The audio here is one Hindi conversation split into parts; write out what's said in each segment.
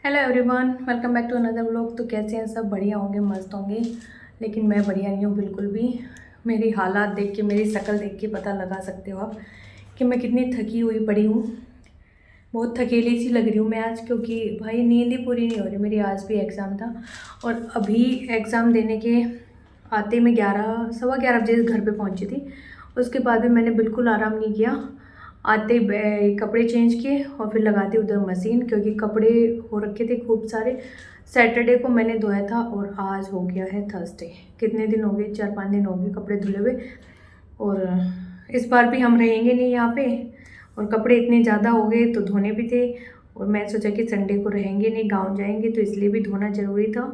Hello everyone, welcome back to another vlog. तो कैसे हैं सब? बढ़िया होंगे, मस्त होंगे। लेकिन मैं बढ़िया नहीं हूँ बिल्कुल भी। मेरी हालात देख के, मेरी शक्ल देख के पता लगा सकते हो आप कि मैं कितनी थकी हुई पड़ी हूँ। बहुत थकेली सी लग रही हूँ मैं आज, क्योंकि भाई नींद ही पूरी नहीं हो रही मेरी। आज भी एग्ज़ाम था और अभी एग्ज़ाम देने के आते मैं 11 सवा 11 बजे घर पे पहुँची थी। उसके बाद भी मैंने बिल्कुल आराम नहीं किया। आते ही कपड़े चेंज किए और फिर लगाते उधर मशीन, क्योंकि कपड़े हो रखे थे खूब सारे। सैटरडे को मैंने धोया था और आज हो गया है थर्सडे। कितने दिन हो गए? 4-5 दिन हो गए कपड़े धुले हुए। और इस बार भी हम रहेंगे नहीं यहाँ पे, और कपड़े इतने ज़्यादा हो गए तो धोने भी थे। और मैं सोचा कि संडे को रहेंगे नहीं, गांव जाएंगे, तो इसलिए भी धोना ज़रूरी था।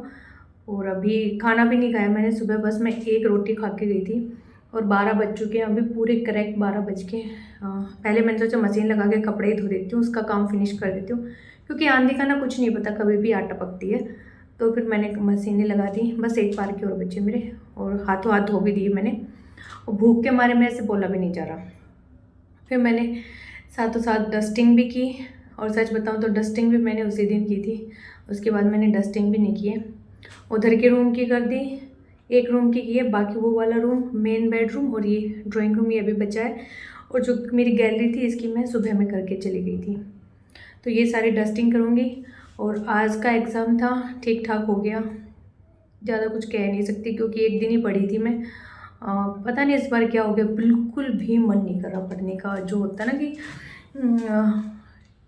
और अभी खाना भी नहीं खाया मैंने सुबह, बस मैं एक रोटी खा के गई थी। और 12 बज चुके हैं, अभी पूरे करेक्ट 12 बज के। पहले मैंने सोचा मशीन लगा के कपड़े ही धो देती हूँ, उसका काम फिनिश कर देती हूँ, क्योंकि आंधी का ना कुछ नहीं पता, कभी भी आ टपकती है। तो फिर मैंने मशीनें लगा दी। बस एक बार के और बच्चे मेरे, और हाथों हाथ धो भी दिए मैंने। और भूख के मारे मेरे से बोला भी नहीं जा रहा। फिर मैंने साथों साथ डस्टिंग भी की। और सच बताऊं तो डस्टिंग भी मैंने उसी दिन की थी। उसके बाद मैंने डस्टिंग भी नहीं की है। उधर के रूम की कर दी, एक रूम की है, बाकी वो वाला रूम, मेन बेडरूम और ये ड्राइंग रूम, ये अभी बचा है। और जो मेरी गैलरी थी इसकी मैं सुबह में करके चली गई थी। तो ये सारी डस्टिंग करूँगी। और आज का एग्ज़ाम था, ठीक ठाक हो गया। ज़्यादा कुछ कह नहीं सकती, क्योंकि एक दिन ही पढ़ी थी मैं। पता नहीं इस बार क्या हो गया, बिल्कुल भी मन नहीं कर रहा पढ़ने का। जो होता है ना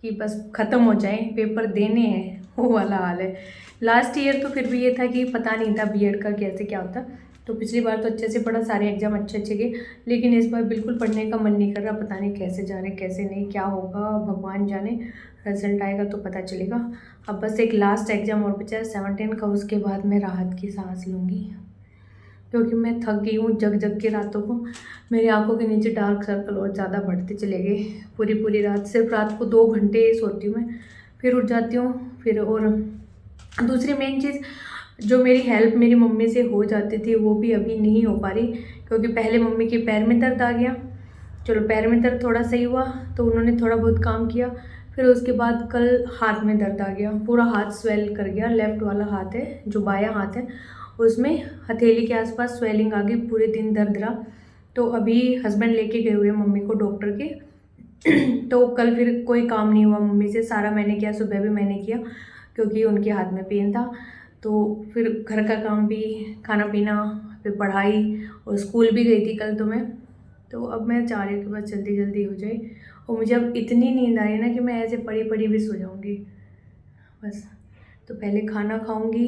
कि बस ख़त्म हो जाए, पेपर देने हैं, वो वाला हाल है। लास्ट ईयर तो फिर भी ये था कि पता नहीं था बीएड का कैसे क्या होता। तो पिछली बार तो अच्छे से पढ़ा, सारे एग्जाम अच्छे अच्छे गए। लेकिन इस बार बिल्कुल पढ़ने का मन नहीं कर रहा। पता नहीं कैसे जाने कैसे नहीं, क्या होगा भगवान जाने। रिजल्ट आएगा तो पता चलेगा। अब बस एक लास्ट एग्ज़ाम और बचा है 17 का, उसके बाद मैं राहत की सांस लूँगी, क्योंकि मैं थक गई हूँ जग जग के रातों को। मेरी आंखों के नीचे डार्क सर्कल और ज़्यादा बढ़ते चले गए। पूरी पूरी रात, सिर्फ रात को 2 घंटे सोती हूँ मैं, फिर उठ जाती हूँ फिर। और दूसरी मेन चीज़, जो मेरी हेल्प मेरी मम्मी से हो जाती थी वो भी अभी नहीं हो पा रही, क्योंकि पहले मम्मी के पैर में दर्द आ गया। चलो पैर में दर्द थोड़ा सही हुआ, तो उन्होंने थोड़ा बहुत काम किया। फिर उसके बाद कल हाथ में दर्द आ गया, पूरा हाथ स्वेल कर गया। लेफ़्ट वाला हाथ है, जो बायां हाथ है, उसमें हथेली के आसपास स्वेलिंग आ गई, पूरे दिन दर्द रहा। तो अभी हस्बैंड लेके गए हुए मम्मी को डॉक्टर के। तो कल फिर कोई काम नहीं हुआ मम्मी से, सारा मैंने किया, सुबह भी मैंने किया, क्योंकि उनके हाथ में पेन था। तो फिर घर का काम भी, खाना पीना, फिर पढ़ाई, और स्कूल भी गई थी कल तो मैं। तो अब मैं चाह रही हूँ कि बस जल्दी जल्दी हो जाए। और मुझे अब इतनी नींद आ रही है ना कि मैं ऐसे पड़ी पड़ी भी सो जाऊँगी बस। तो पहले खाना खाऊंगी,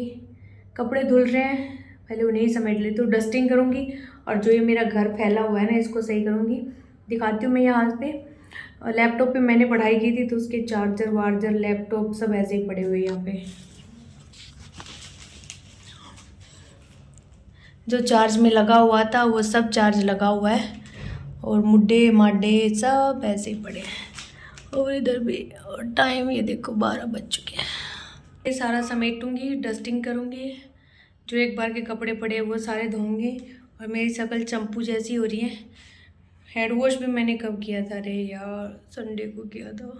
कपड़े धुल रहे हैं, पहले उन्हें ही समेट लेती हूँ, डस्टिंग करूँगी। और जो ये मेरा घर फैला हुआ है ना, इसको सही करूँगी। दिखाती हूँ मैं यहाँ पे। लैपटॉप पे मैंने पढ़ाई की थी, तो उसके चार्जर वार्जर लैपटॉप सब ऐसे ही पड़े हुए यहाँ पे। जो चार्ज में लगा हुआ था वो सब चार्ज लगा हुआ है, और मुड्डे माडे सब ऐसे ही पड़े हैं। और इधर भी, और टाइम ये देखो 12 बज चुके हैं। ये सारा समेटूंगी, डस्टिंग करूँगी, जो एक बार के कपड़े पड़े हैं वो सारे धोऊंगी। और मेरी शक्ल चंपू जैसी हो रही है। हेड वॉश भी मैंने कब किया था? अरे यार, संडे को किया था,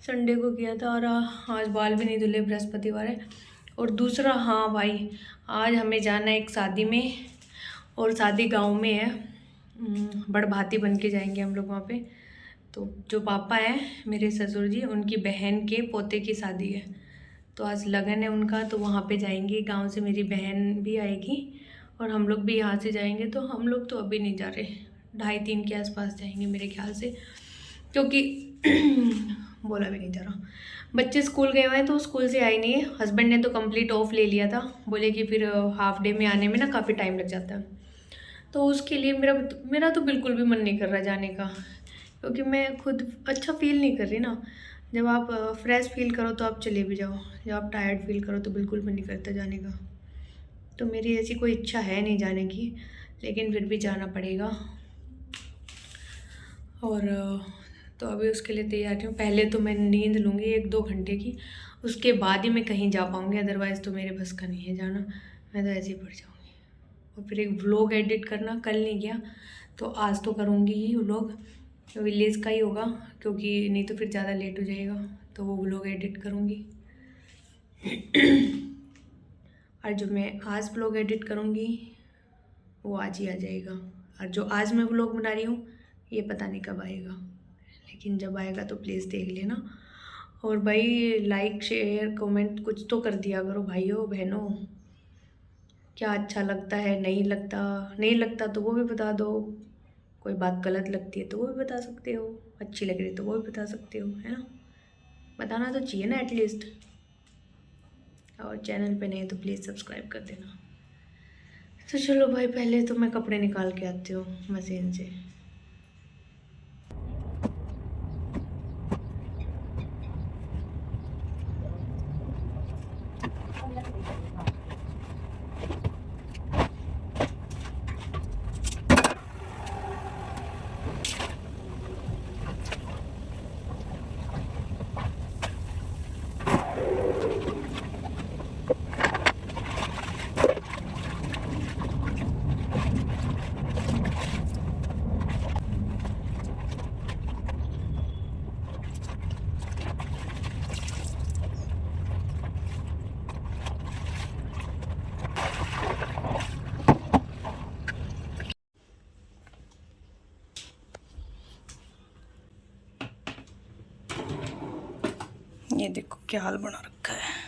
संडे को किया था। और आज बाल भी नहीं धुले, बृहस्पतिवार है। और दूसरा, हाँ भाई, आज हमें जाना है एक शादी में, और शादी गांव में है। बड़भाती बन के जाएंगे हम लोग वहाँ पे। तो जो पापा हैं मेरे ससुर जी, उनकी बहन के पोते की शादी है। तो आज लगन है उनका, तो वहाँ पे जाएंगे। गांव से मेरी बहन भी आएगी, और हम लोग भी यहाँ से जाएंगे। तो हम लोग तो अभी नहीं जा रहे, 2:30-3 के आसपास जाएंगे मेरे ख्याल से, क्योंकि बोला भी नहीं जा रहा। बच्चे स्कूल गए हुए हैं, तो स्कूल से आए नहीं है। हस्बैंड ने तो कंप्लीट ऑफ ले लिया था, बोले कि फिर हाफ डे में आने में ना काफ़ी टाइम लग जाता है। तो उसके लिए मेरा तो बिल्कुल भी मन नहीं कर रहा जाने का, क्योंकि मैं खुद अच्छा फील नहीं कर रही ना। जब आप फ्रेश फील करो तो आप चले भी जाओ, जब आप टायर्ड फील करो तो बिल्कुल मन नहीं करता जाने का। तो मेरी ऐसी कोई इच्छा है नहीं जाने की, लेकिन फिर भी जाना पड़ेगा। और तो अभी उसके लिए तैयार हूँ। पहले तो मैं नींद लूँगी 1-2 घंटे की, उसके बाद ही मैं कहीं जा पाऊँगी, अदरवाइज़ तो मेरे बस का नहीं है जाना। मैं तो ऐसे ही पड़ जाऊँगी। और फिर एक व्लॉग एडिट करना, कल नहीं किया तो आज तो करूँगी ही व्लॉग। विलेज का ही होगा, क्योंकि नहीं तो फिर ज़्यादा लेट हो जाएगा, तो वो व्लॉग एडिट करूँगी। और जो मैं आज व्लॉग एडिट करूँगी वो आज ही आ जाएगा, और जो आज मैं व्लॉग बना रही हूँ ये पता नहीं कब आएगा, लेकिन जब आएगा तो प्लीज़ देख लेना। और भाई लाइक शेयर कमेंट कुछ तो कर दिया करो भाइयों बहनों, क्या अच्छा लगता है, नहीं लगता तो वो भी बता दो, कोई बात गलत लगती है तो वो भी बता सकते हो, अच्छी लग रही है तो वो भी बता सकते हो, है ना, बताना तो चाहिए ना एटलीस्ट। और चैनल पे नहीं तो प्लीज़ सब्सक्राइब कर देना। तो चलो भाई पहले तो मैं कपड़े निकाल के आती हूँ मशीन से। ये देखो क्या हाल बना रखा है।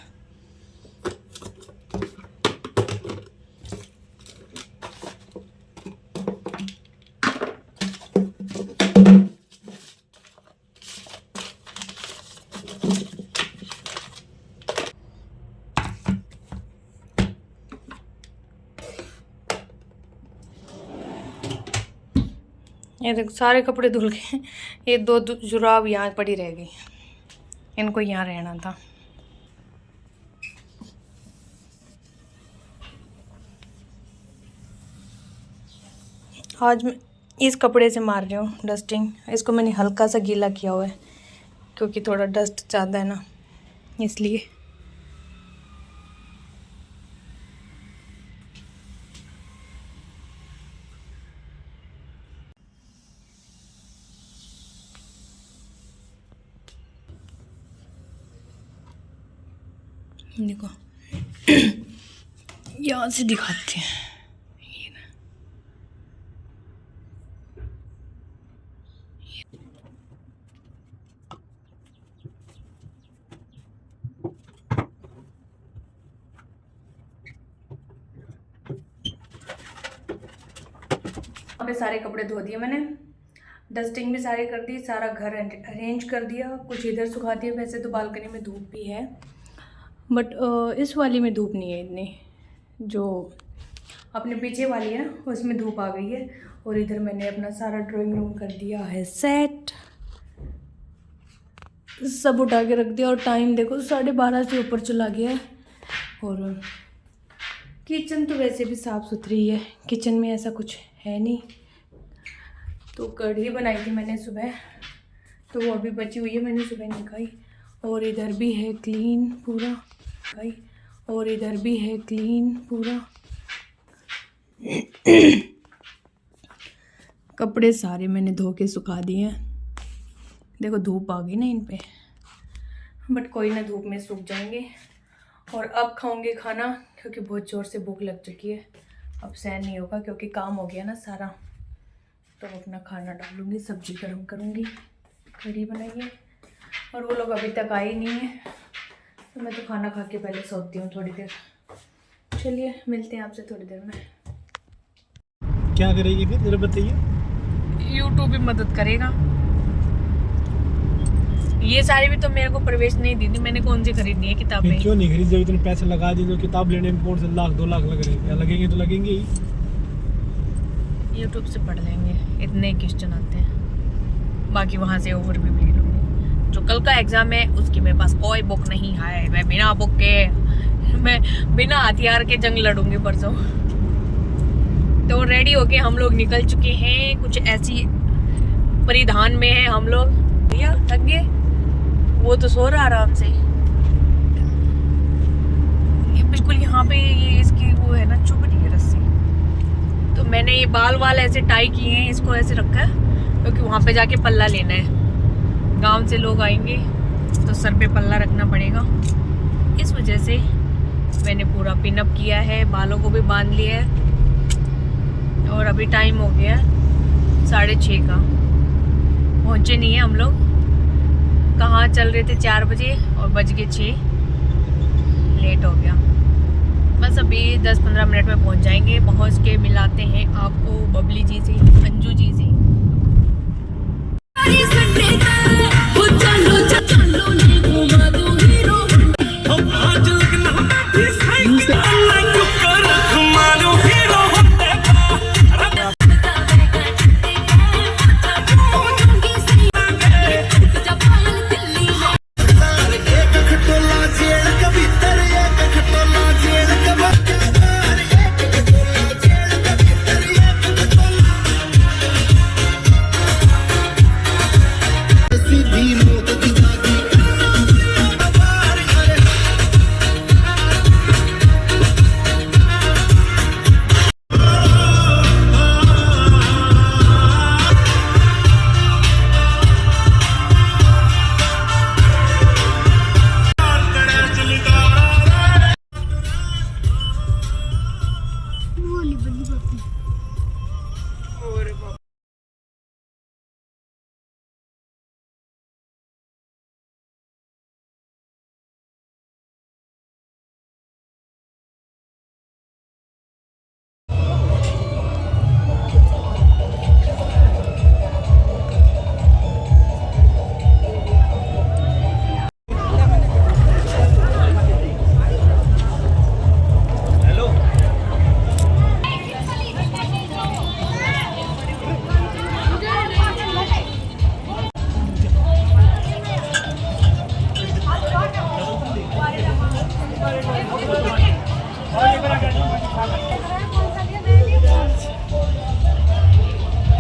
ये देखो सारे कपड़े धुल गए, ये दो जुराब यहाँ पड़ी रह गई, इनको यहाँ रहना था। आज मैं इस कपड़े से मार रही हूँ डस्टिंग, इसको मैंने हल्का सा गीला किया हुआ है क्योंकि थोड़ा डस्ट ज़्यादा है ना, इसलिए। देखो यहाँ से दिखाते हैं, ये ना यहाँ पे सारे कपड़े धो दिए मैंने, डस्टिंग भी सारी कर दी, सारा घर अरेंज कर दिया, कुछ इधर सुखा दिया। वैसे तो बालकनी में धूप भी है बट इस वाली में धूप नहीं है इतनी, जो अपने पीछे वाली है ना उसमें धूप आ गई है। और इधर मैंने अपना सारा ड्राइंग रूम कर दिया है सेट, सब उठा के रख दिया। और टाइम देखो 12:30 से ऊपर चला गया है। और किचन तो वैसे भी साफ़ सुथरी है, किचन में ऐसा कुछ है नहीं। तो कढ़ी बनाई थी मैंने सुबह, तो वो अभी बची हुई है, मैंने सुबह नहीं खाई। और इधर भी है क्लीन पूरा भाई, और इधर भी है क्लीन पूरा। कपड़े सारे मैंने धो के सुखा दिए हैं। देखो धूप आ गई ना इन पे, बट कोई ना, धूप में सूख जाएंगे। और अब खाऊंगे खाना क्योंकि बहुत ज़ोर से भूख लग चुकी है, अब सहन नहीं होगा क्योंकि काम हो गया ना सारा। तो अपना खाना डालूंगी, सब्जी गर्म करूंगी, कढ़ी बनाइए। और वो लोग अभी तक आए नहीं हैं, तो मैं तो खाना खा के पहले सोती हूँ थोड़ी देर। चलिए मिलते हैं आपसे थोड़ी देर में। क्या करेगी फिर जरा बताइए। यूट्यूब भी मदद करेगा। ये सारी भी तो मेरे को प्रवेश नहीं दी थी, मैंने कौन सी खरीदनी है किताबें। क्यों नहीं खरीद, जब इतने पैसे लगा दिए तो किताब लेने में कौन से 1-2 लाख लग रहे हैं, क्या लगेंगे तो लगेंगे ही। यूट्यूब से पढ़ लेंगे, इतने क्वेश्चन आते हैं, बाकी वहाँ से ओवर भी ले लूँगी। जो कल का एग्ज़ाम है उसकी मेरे पास कोई बुक नहीं है, मैं बिना बुक के, मैं बिना हथियार के जंग लड़ूंगी परसों। तो रेडी होके हम लोग निकल चुके हैं, कुछ ऐसी परिधान में है हम लोग। भैया थक गए, वो तो सो रहा आराम से। ये बिल्कुल यहाँ पे ये इसकी वो है ना चुभती है रस्सी, तो मैंने ये बाल ऐसे टाई किए हैं, इसको ऐसे रखा है क्योंकि वहाँ पे जाके पल्ला लेना है। गांव से लोग आएंगे तो सर पे पल्ला रखना पड़ेगा। इस वजह से मैंने पूरा पिनअप किया है, बालों को भी बांध लिया है। और अभी टाइम हो गया 6:30 का, पहुँचे नहीं है हम लोग। कहाँ चल रहे थे 4 बजे और बज गए 6, लेट हो गया। बस अभी 10-15 मिनट में पहुँच जाएंगे। पहुँच के मिलाते हैं आपको बबली जी से, अंजू जी से।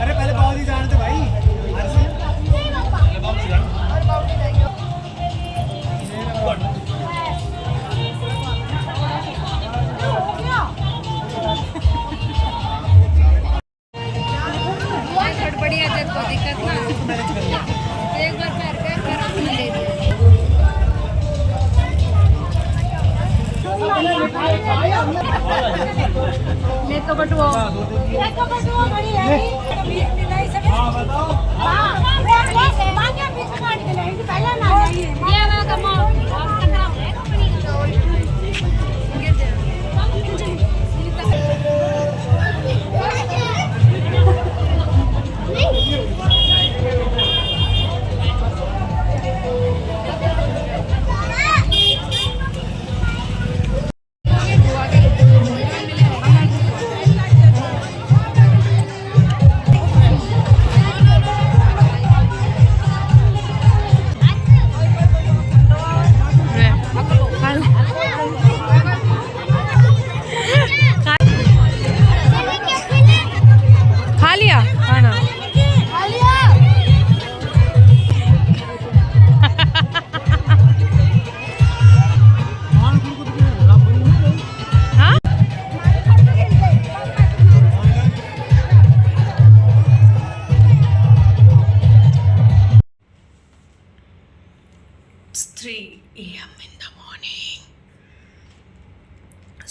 अरे पहले बाबू जी जानते भाई। बढ़िया देखो दिक्कत ना एक बार पैर पे खराब नहीं ले ले तो बटुआ बड़ी है नहीं सके। हां बताओ। हां ले मांगे बीच काट के नहीं पहले ना जाइए ये ना कमा करना है कंपनी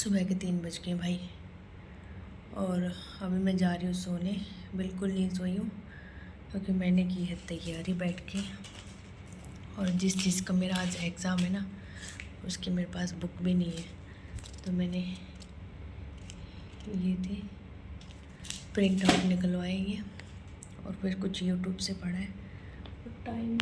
सुबह के 3 बज गए भाई। और अभी मैं जा रही हूँ सोने। बिल्कुल नहीं सोई हूँ क्योंकि मैंने की है तैयारी बैठ के। और जिस चीज़ का मेरा आज एग्ज़ाम है ना, उसकी मेरे पास बुक भी नहीं है, तो मैंने ये थे प्रिंट आउट निकलवाए ये, और फिर कुछ यूट्यूब से पढ़ा है। टाइम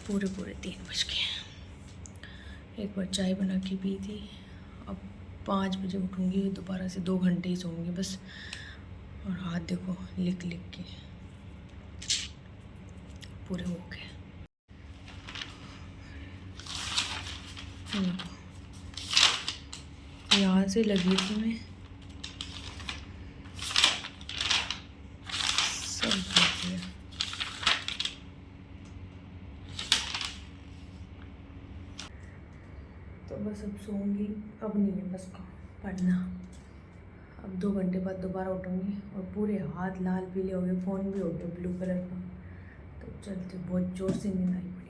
पूरे 3 बज गए। एक बार चाय बना के पी थी। अब 5 बजे उठूँगी, दोबारा से 2 घंटे ही सोऊंगी बस। और हाथ देखो लिख के पूरे हो गए। यहाँ से लगी थी मैं, सब हो गया। तो बस अब सोऊंगी, अब नहीं है बस पढ़ना। अब 2 घंटे बाद दोबारा उठूँगी और पूरे हाथ लाल पीले हो गए, फ़ोन भी हो गया ब्लू कलर का। चलती बहुत जोर से नींद आई।